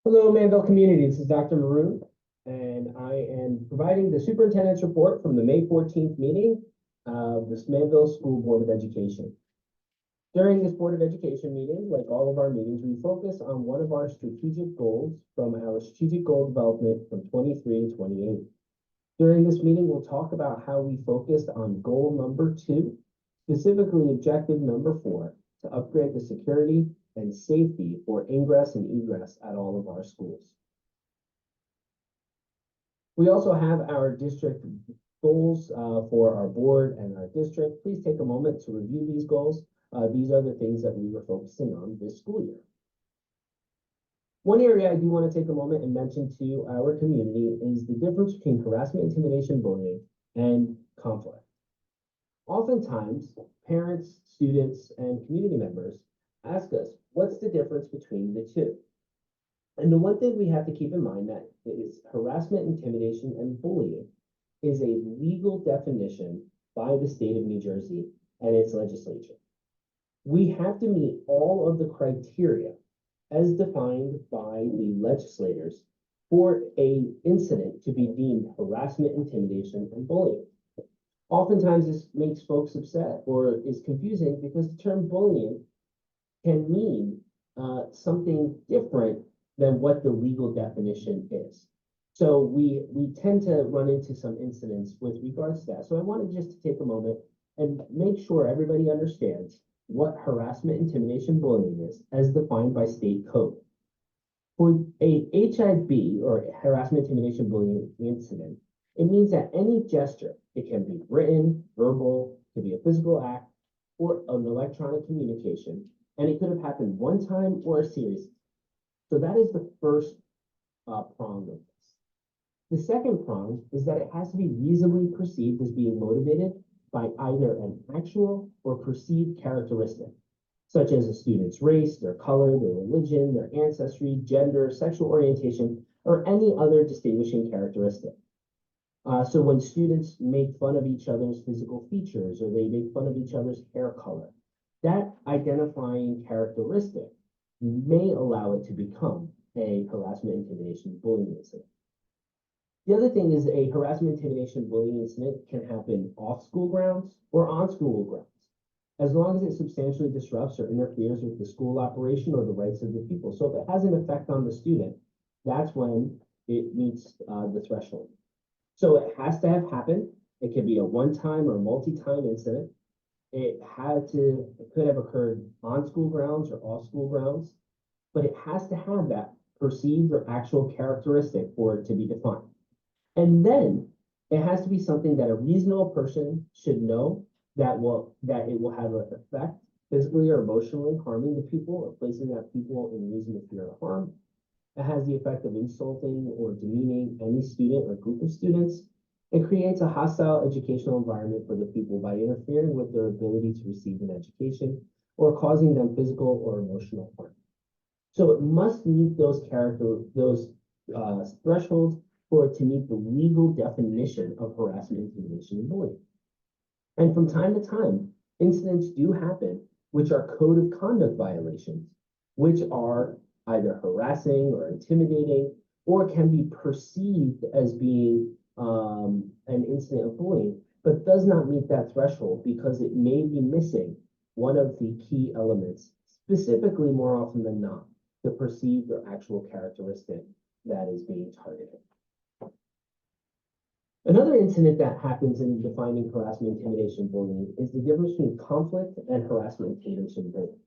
Hello, Manville community. This is Dr. Maroon, and I am providing the superintendent's report from the May 14th meeting of the Manville School Board of Education. During this Board of Education meeting, like all of our meetings, we focus on one of our strategic goals from our strategic goal development from 23 to 28. During this meeting, we'll talk about how we focused on goal number 2, specifically objective number 4, to upgrade the security and safety for ingress and egress at all of our schools. We also have our district goals for our board and our district. Please take a moment to review these goals. These are the things that we were focusing on this school year. One area I do want to take a moment and mention to our community is the difference between harassment, intimidation, bullying, and conflict. Oftentimes, parents, students, and community members ask us, what's the difference between the two? And the one thing we have to keep in mind that is harassment, intimidation, and bullying is a legal definition by the state of New Jersey and its legislature. We have to meet all of the criteria as defined by the legislators for an incident to be deemed harassment, intimidation, and bullying. Oftentimes this makes folks upset or is confusing because the term bullying can mean something different than what the legal definition is. So we tend to run into some incidents with regards to that. So I wanted just to take a moment and make sure everybody understands what harassment, intimidation, bullying is as defined by state code. For a HIB or harassment, intimidation, bullying incident, it means that any gesture, it can be written, verbal, it could be a physical act, or an electronic communication, and it could have happened one time or a series. So that is the first prong of this. The second prong is that it has to be reasonably perceived as being motivated by either an actual or perceived characteristic, such as a student's race, their color, their religion, their ancestry, gender, sexual orientation, or any other distinguishing characteristic. So when students make fun of each other's physical features or they make fun of each other's hair color, that identifying characteristic may allow it to become a harassment, intimidation, bullying incident. The other thing is a harassment, intimidation, bullying incident can happen off school grounds or on school grounds, as long as it substantially disrupts or interferes with the school operation or the rights of the people. So if it has an effect on the student, that's when it meets the threshold. So it has to have happened. It could be a one-time or multi-time incident. It could have occurred on school grounds or off school grounds, but it has to have that perceived or actual characteristic for it to be defined. And then it has to be something that a reasonable person should know that it will have an effect physically or emotionally harming the people or placing that people in reasonable fear of harm. It has the effect of insulting or demeaning any student or group of students. It creates a hostile educational environment for the people by interfering with their ability to receive an education or causing them physical or emotional harm. So it must meet those thresholds for it to meet the legal definition of harassment, intimidation, and bullying. And from time to time, incidents do happen which are code of conduct violations, which are either harassing or intimidating, or can be perceived as being an incident of bullying, but does not meet that threshold because it may be missing one of the key elements, specifically more often than not, the perceived or actual characteristic that is being targeted. Another incident that happens in defining harassment, intimidation, bullying is the difference between conflict and harassment, intimidation, bullying.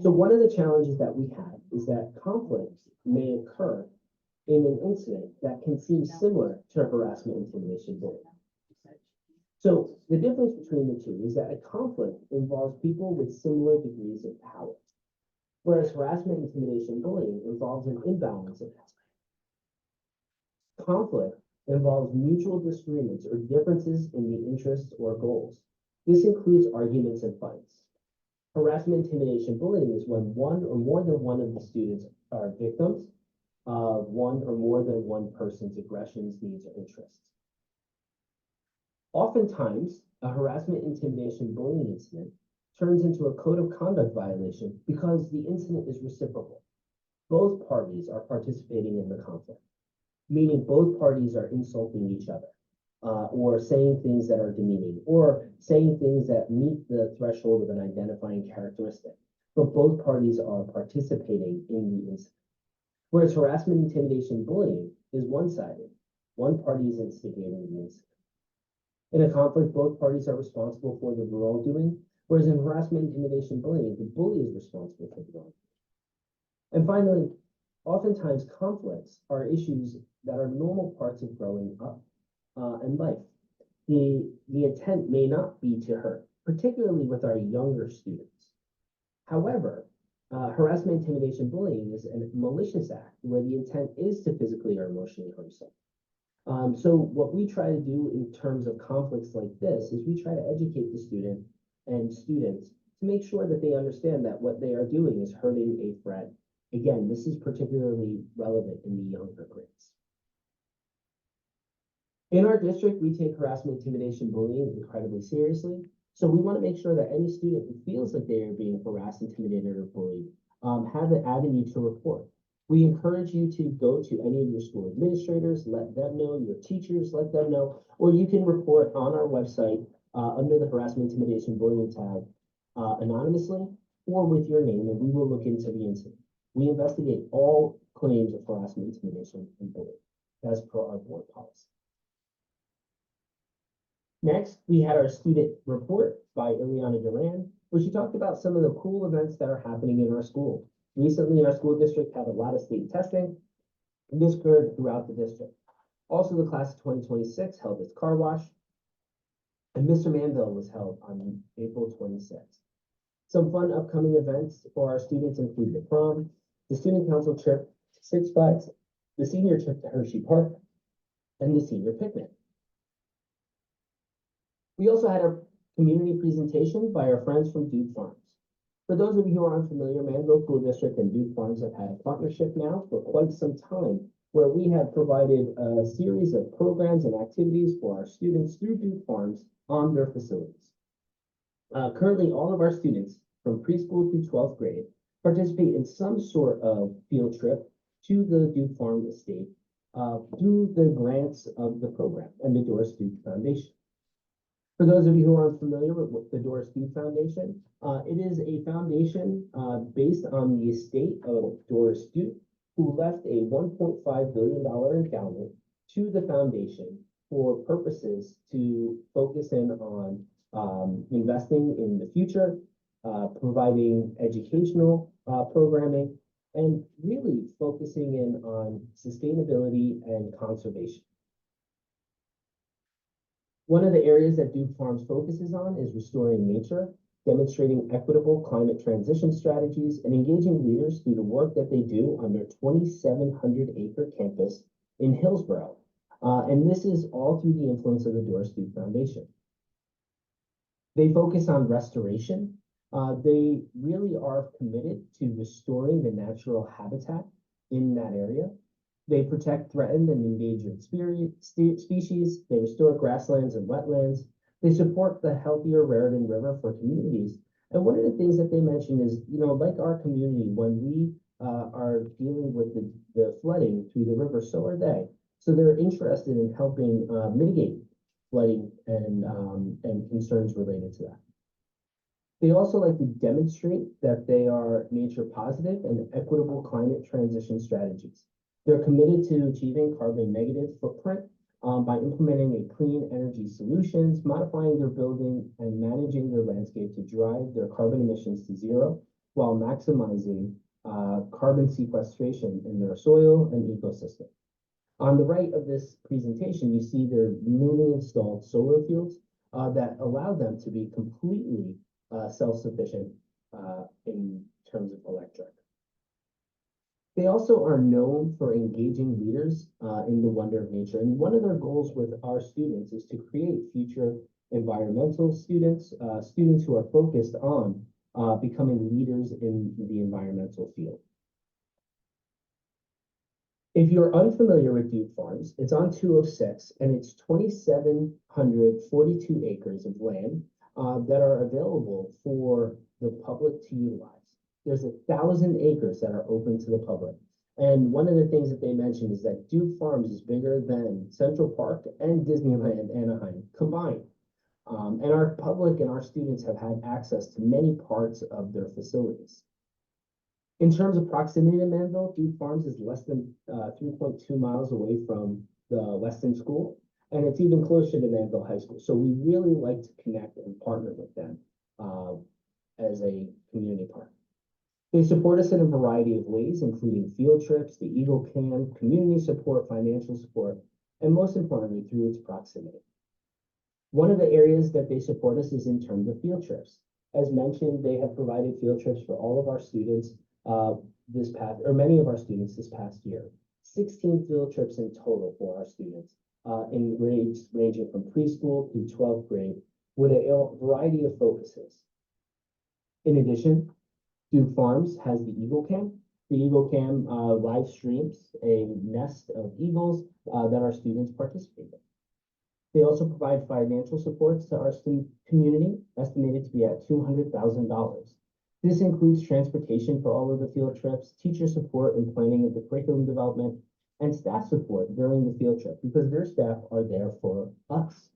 So one of the challenges that we have is that conflict may occur in an incident that can seem similar to harassment, intimidation, bullying. So the difference between the two is that a conflict involves people with similar degrees of power, whereas harassment, intimidation, bullying involves an imbalance of power. Conflict involves mutual disagreements or differences in the interests or goals. This includes arguments and fights. Harassment, intimidation, bullying is when one or more than one of the students are victims of one or more than one person's aggressions, needs, or interests. Oftentimes, a harassment, intimidation, bullying incident turns into a code of conduct violation because the incident is reciprocal. both parties are participating in the conflict, meaning both parties are insulting each other, or saying things that are demeaning, or saying things that meet the threshold of an identifying characteristic. But both parties are participating in the incident. Whereas harassment, intimidation, bullying is one-sided. One party is instigating the incident. In a conflict, both parties are responsible for the wrongdoing, whereas in harassment, intimidation, bullying, the bully is responsible for the wrongdoing. And finally, oftentimes conflicts are issues that are normal parts of growing up and life. The intent may not be to hurt, particularly with our younger students. However, harassment, intimidation, bullying is a malicious act where the intent is to physically or emotionally harm someone. So what we try to do in terms of conflicts like this is we try to educate the student and students to make sure that they understand that what they are doing is hurting a friend. Again, this is particularly relevant in the younger grades. In our district, we take harassment, intimidation, bullying incredibly seriously. So we want to make sure that any student who feels like they are being harassed, intimidated, or bullied have an avenue to report. We encourage you to go to any of your school administrators, let them know, your teachers, let them know, or you can report on our website under the harassment, intimidation, bullying tab anonymously or with your name, and we will look into the incident. We investigate all claims of harassment, intimidation, and bullying as per our board policy. Next, we had our student report by Ileana Duran, where she talked about some of the cool events that are happening in our school. Recently, our school district had a lot of state testing, and this occurred throughout the district. Also, the class of 2026 held its car wash, and Mr. Manville was held on April 26th. Some fun upcoming events for our students include the prom, the student council trip to Six Flags, the senior trip to Hershey Park, and the senior picnic. We also had a community presentation by our friends from Duke Farms. For those of you who are unfamiliar, Manville School District and Duke Farms have had a partnership now for quite some time, where we have provided a series of programs and activities for our students through Duke Farms on their facilities. Currently, all of our students from preschool through 12th grade participate in some sort of field trip to the Duke Farm estate through the grants of the program and the Doris Duke Foundation. For those of you who aren't familiar with the Doris Duke Foundation, it is a foundation based on the estate of Doris Duke, who left a $1.5 billion endowment to the foundation for purposes to focus in on investing in the future, providing educational programming, and really focusing in on sustainability and conservation. One of the areas that Duke Farms focuses on is restoring nature, demonstrating equitable climate transition strategies, and engaging leaders through the work that they do on their 2,700-acre campus in Hillsborough. And this is all through the influence of the Doris Duke Foundation. They focus on restoration. They really are committed to restoring the natural habitat in that area. They protect threatened and endangered species. They restore grasslands and wetlands. They support the healthier Raritan River for communities. And one of the things that they mention is, like our community, when we are dealing with the flooding through the river, so are they. So they're interested in helping mitigate flooding and concerns related to that. They also like to demonstrate that they are nature positive and equitable climate transition strategies. They're committed to achieving carbon negative footprint by implementing a clean energy solutions, modifying their building, and managing their landscape to drive their carbon emissions to zero while maximizing carbon sequestration in their soil and ecosystem. On the right of this presentation, you see their newly installed solar fields that allow them to be completely self-sufficient in terms of electric. They also are known for engaging leaders in the wonder of nature. And one of their goals with our students is to create future environmental students, students who are focused on becoming leaders in the environmental field. If you're unfamiliar with Duke Farms, it's on 206 and it's 2,742 acres of land that are available for the public to utilize. There's 1,000 acres that are open to the public. And one of the things that they mentioned is that Duke Farms is bigger than Central Park and Disneyland Anaheim combined. And our public and our students have had access to many parts of their facilities. In terms of proximity to Manville, Duke Farms is less than 3.2 miles away from the Weston School, and it's even closer to Manville High School. So we really like to connect and partner with them as a community partner. They support us in a variety of ways, including field trips, the Eagle Cam, community support, financial support, and most importantly, through its proximity. One of the areas that they support us is in terms of field trips. As mentioned, they have provided field trips for all of our students many of our students this past year. 16 field trips in total for our students in grades ranging from preschool through 12th grade with a variety of focuses. In addition, Duke Farms has the Eagle Cam. The Eagle Cam live streams a nest of eagles that our students participate in. They also provide financial supports to our student community, estimated to be at $200,000. This includes transportation for all of the field trips, teacher support and planning of the curriculum development, and staff support during the field trip because their staff are there for us.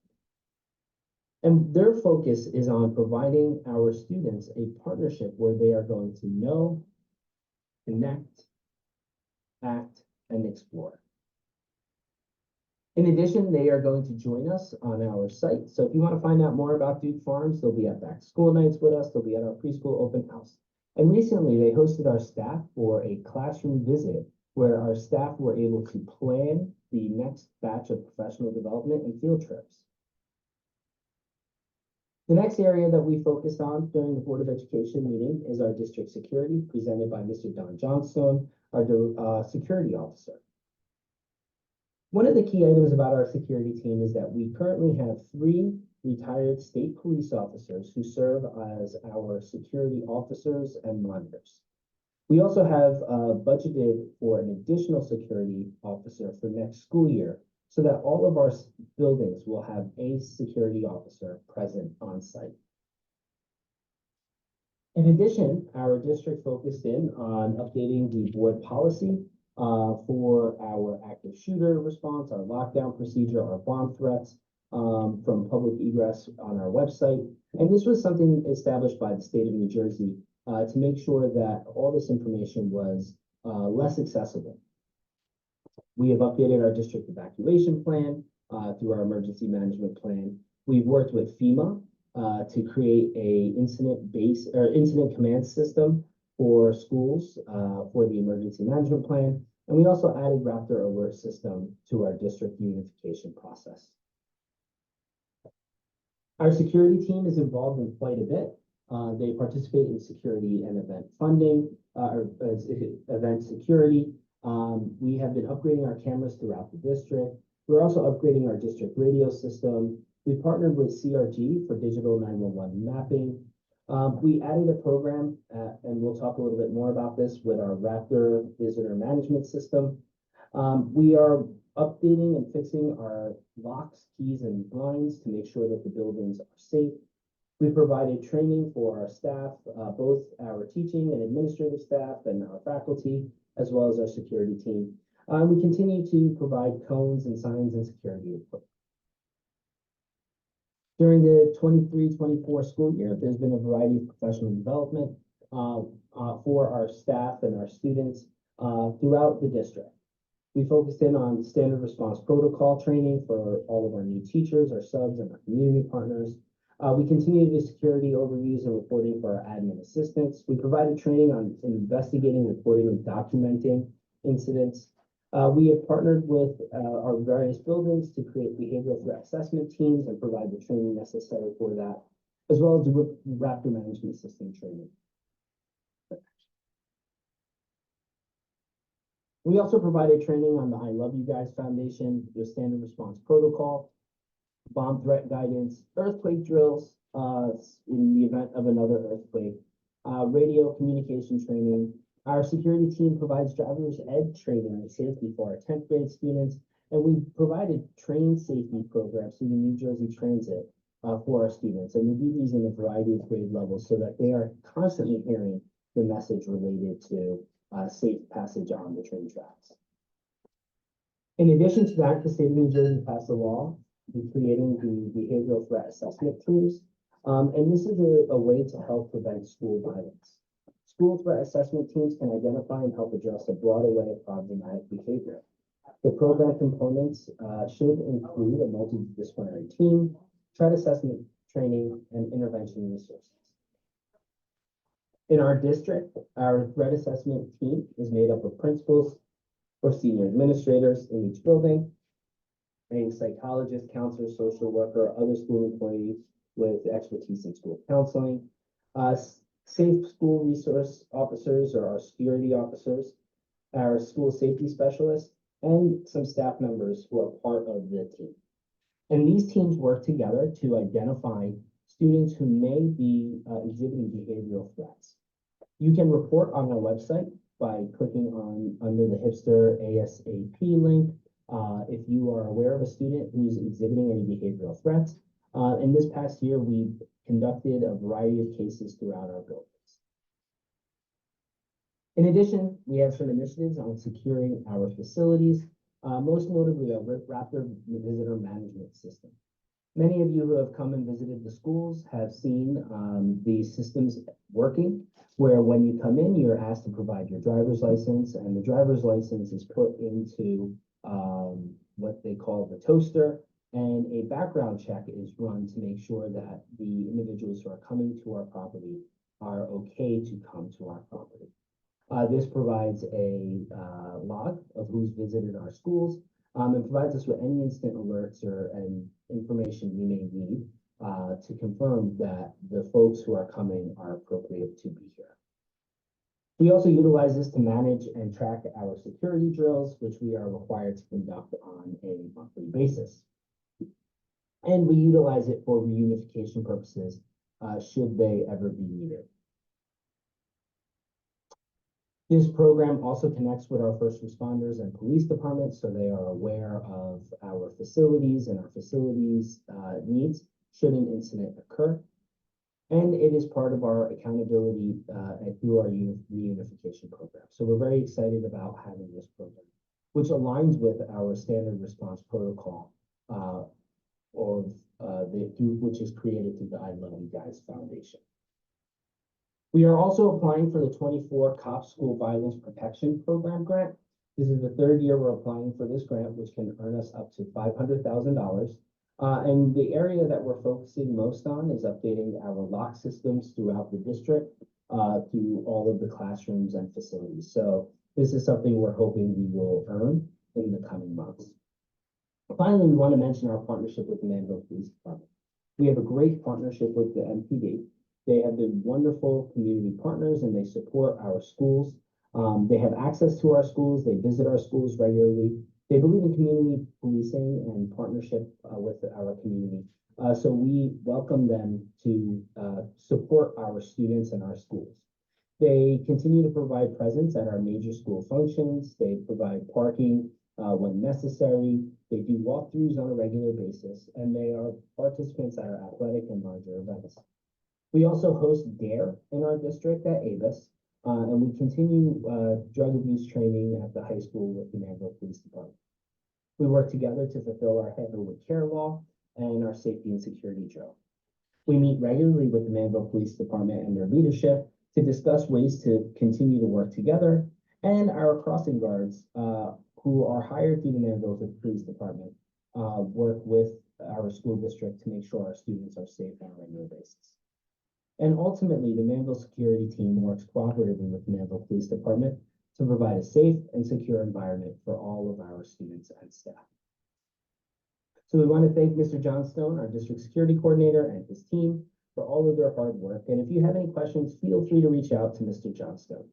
And their focus is on providing our students a partnership where they are going to know, connect, act, and explore. In addition, they are going to join us on our site. So if you want to find out more about Duke Farms, they'll be at back to school nights with us. They'll be at our preschool open house. And recently they hosted our staff for a classroom visit where our staff were able to plan the next batch of professional development and field trips. The next area that we focused on during the Board of Education meeting is our district security, presented by Mr. Don Johnstone, our security officer. One of the key items about our security team is that we currently have 3 retired state police officers who serve as our security officers and monitors. We also have budgeted for an additional security officer for next school year so that all of our buildings will have a security officer present on site. In addition, our district focused in on updating the board policy for our active shooter response, our lockdown procedure, our bomb threats from public egress on our website. And this was something established by the state of New Jersey to make sure that all this information was less accessible. We have updated our district evacuation plan through our emergency management plan. We've worked with FEMA to create a incident command system for schools for the emergency management plan. And we also added Raptor alert system to our district unification process. Our security team is involved in quite a bit. They participate in security and event funding, event security. We have been upgrading our cameras throughout the district. We're also upgrading our district radio system. We partnered with CRG for digital 911 mapping. We added a program, and we'll talk a little bit more about this with our Raptor visitor management system. We are updating and fixing our locks, keys, and blinds to make sure that the buildings are safe. We provided training for our staff, both our teaching and administrative staff and our faculty, as well as our security team. We continue to provide cones and signs and security equipment. During the 23-24 school year, there's been a variety of professional development for our staff and our students throughout the district. We focused in on standard response protocol training for all of our new teachers, our subs, and our community partners. We continued the security overviews and reporting for our admin assistants. We provided training on investigating, reporting, and documenting incidents. We have partnered with our various buildings to create behavioral threat assessment teams and provide the training necessary for that, as well as the Raptor management system training. We also provided training on the I Love You Guys Foundation, the standard response protocol, bomb threat guidance, earthquake drills in the event of another earthquake, radio communication training. Our security team provides driver's ed training and safety for our 10th grade students, and we provided train safety programs through the New Jersey Transit for our students. And we do these in a variety of grade levels so that they are constantly hearing the message related to safe passage on the train tracks. In addition to that, the state of New Jersey passed a law creating the behavioral threat assessment teams. And this is a way to help prevent school violence. School threat assessment teams can identify and help address a broad array of problematic behavior. The program components should include a multidisciplinary team, threat assessment training, and intervention resources. In our district, our threat assessment team is made up of principals or senior administrators in each building, a psychologist, counselor, social worker, other school employees with expertise in school counseling, safe school resource officers or our security officers, our school safety specialists, and some staff members who are part of the team. And these teams work together to identify students who may be exhibiting behavioral threats. You can report on our website by clicking on under the Hipster ASAP link if you are aware of a student who's exhibiting any behavioral threats. In this past year, we conducted a variety of cases throughout our buildings. In addition, we have some initiatives on securing our facilities, most notably our Raptor Visitor Management System. Many of you who have come and visited the schools have seen the systems working, where when you come in, you're asked to provide your driver's license, and the driver's license is put into what they call the toaster, and a background check is run to make sure that the individuals who are coming to our property are okay to come to our property. This provides a log of who's visited our schools and provides us with any instant alerts or information we may need to confirm that the folks who are coming are appropriate to be here. We also utilize this to manage and track our security drills, which we are required to conduct on a monthly basis. And we utilize it for reunification purposes, should they ever be needed. This program also connects with our first responders and police departments, so they are aware of our facilities and our facilities needs should an incident occur. And it is part of our accountability through our reunification program. So we're very excited about having this program, which aligns with our standard response protocol which is created through the I Love You Guys Foundation. We are also applying for the 24 COP School Violence Protection Program grant. This is the third year we're applying for this grant, which can earn us up to $500,000. And the area that we're focusing most on is updating our lock systems throughout the district through all of the classrooms and facilities. So this is something we're hoping we will earn in the coming months. Finally, we want to mention our partnership with the Manville Police Department. We have a great partnership with the MPD. They have been wonderful community partners and they support our schools. They have access to our schools. They visit our schools regularly. They believe in community policing and partnership with our community. So we welcome them to support our students and our schools. They continue to provide presence at our major school functions. They provide parking when necessary. They do walkthroughs on a regular basis, and they are participants at our athletic and larger events. We also host DARE in our district at ABUS, and we continue drug abuse training at the high school with the Manville Police Department. We work together to fulfill our Handle with Care law and our safety and security drill. We meet regularly with the Manville Police Department and their leadership to discuss ways to continue to work together, and our crossing guards who are hired through the Manville Police Department work with our school district to make sure our students are safe on a regular basis. And ultimately, the Manville security team works cooperatively with the Manville Police Department to provide a safe and secure environment for all of our students and staff. So we want to thank Mr. Johnstone, our district security coordinator, and his team for all of their hard work. And if you have any questions, feel free to reach out to Mr. Johnstone.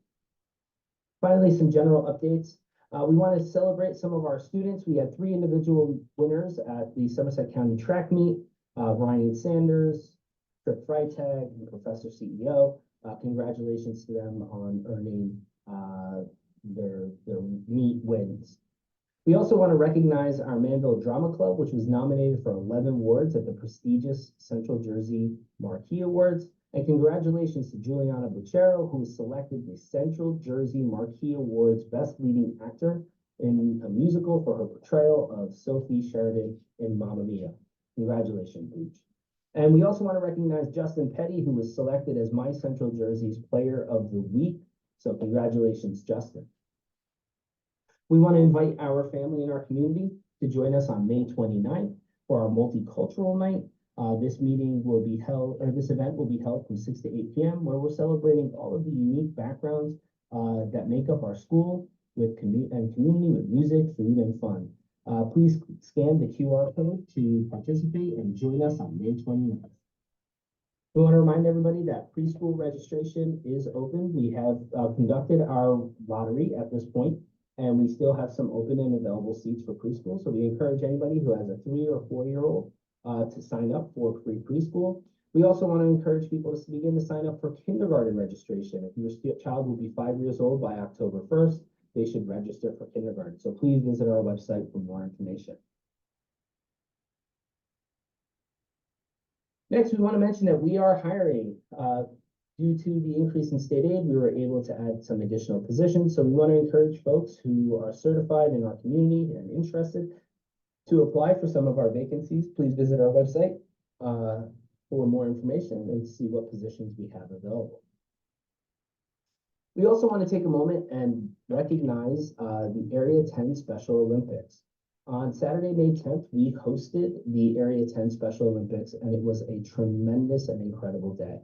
Finally, some general updates. We want to celebrate some of our students. We had 3 individual winners at the Somerset County track meet, Ryan Sanders, Trip Freitag, and Professor CEO. Congratulations to them on earning their meet wins. We also want to recognize our Manville Drama Club, which was nominated for 11 awards at the prestigious Central Jersey Marquee Awards. And congratulations to Juliana Buchero, who was selected the Central Jersey Marquee Awards Best Leading Actor in a musical for her portrayal of Sophie Sheridan in Mamma Mia. Congratulations, Buch. And we also want to recognize Justin Petty, who was selected as My Central Jersey's Player of the Week. So congratulations, Justin. We want to invite our family and our community to join us on May 29th for our multicultural night. This meeting will be held, or this event will be held from 6 to 8 p.m., where we're celebrating all of the unique backgrounds that make up our school with community with music, food, and fun. Please scan the QR code to participate and join us on May 29th. We want to remind everybody that preschool registration is open. We have conducted our lottery at this point, and we still have some open and available seats for preschool. So we encourage anybody who has a 3 or 4-year-old to sign up for free preschool. We also want to encourage people to begin to sign up for kindergarten registration. If your child will be 5 years old by October 1st, they should register for kindergarten. So please visit our website for more information. Next, we want to mention that we are hiring. Due to the increase in state aid, we were able to add some additional positions. So we want to encourage folks who are certified in our community and interested to apply for some of our vacancies. Please visit our website for more information and see what positions we have available. We also want to take a moment and recognize the Area 10 Special Olympics. On Saturday, May 10th, we hosted the Area 10 Special Olympics, and it was a tremendous and incredible day.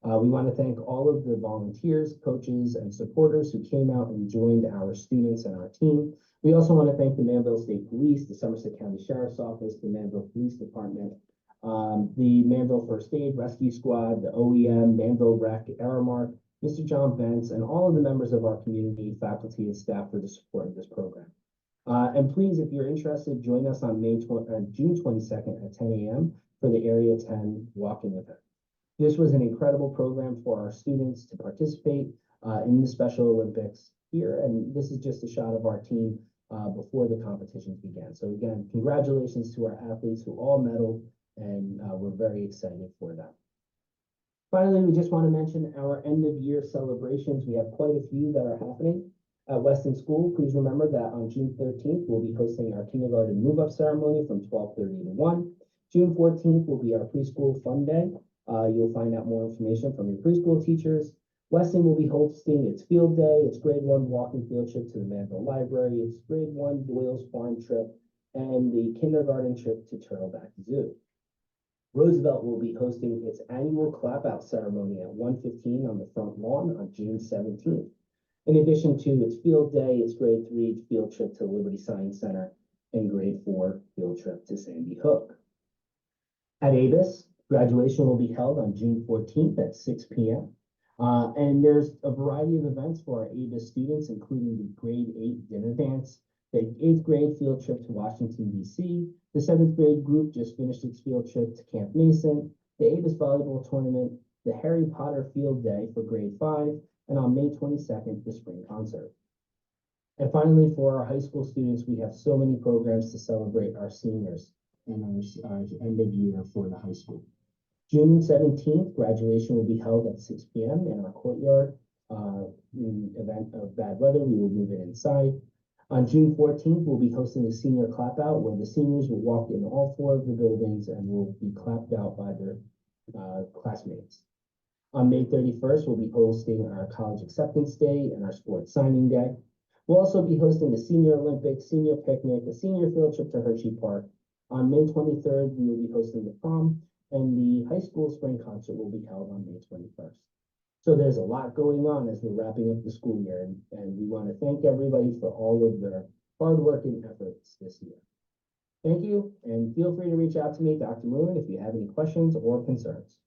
We want to thank all of the volunteers, coaches, and supporters who came out and joined our students and our team. We also want to thank the Manville State Police, the Somerset County Sheriff's Office, the Manville Police Department, the Manville First Aid Rescue Squad, the OEM, Manville Rec, Aramark, Mr. John Bentz, and all of the members of our community, faculty, and staff for the support of this program. And please, if you're interested, join us on June 22nd at 10 a.m. for the Area 10 walking event. This was an incredible program for our students to participate in the Special Olympics here, and this is just a shot of our team before the competitions began. So again, congratulations to our athletes who all medaled, and we're very excited for them. Finally, we just want to mention our end of year celebrations. We have quite a few that are happening at Weston School. Please remember that on June 13th, we'll be hosting our kindergarten move-up ceremony from 12:30 to 1. June 14th will be our preschool fun day. You'll find out more information from your preschool teachers. Weston will be hosting its field day, its grade 1 walking field trip to the Manville Library, its grade 1 Doyle's Farm trip, and the kindergarten trip to Turtleback Zoo. Roosevelt will be hosting its annual clap-out ceremony at 1:15 on the front lawn on June 17th. In addition to its field day, its grade 3 field trip to Liberty Science Center, and grade 4 field trip to Sandy Hook. At Avis, graduation will be held on June 14th at 6 p.m. And there's a variety of events for our Avis students, including the grade 8 dinner dance, the 8th grade field trip to Washington, D.C., the 7th grade group just finished its field trip to Camp Mason, the Avis volleyball tournament, the Harry Potter field day for grade 5, and on May 22nd, the spring concert. And finally, for our high school students, we have so many programs to celebrate our seniors and our end of year for the high school. June 17th, graduation will be held at 6 p.m. in our courtyard. In the event of bad weather, we will move it inside. On June 14th, we'll be hosting a senior clap out where the seniors will walk in all 4 of the buildings and will be clapped out by their classmates. On May 31st, we'll be hosting our college acceptance day and our sports signing day. We'll also be hosting a senior Olympics, senior picnic, a senior field trip to Hershey Park. On May 23rd, we will be hosting the prom, and the high school spring concert will be held on May 21st. So there's a lot going on as we're wrapping up the school year, and we want to thank everybody for all of their hard work and efforts this year. Thank you, and feel free to reach out to me, Dr. Moon, if you have any questions or concerns.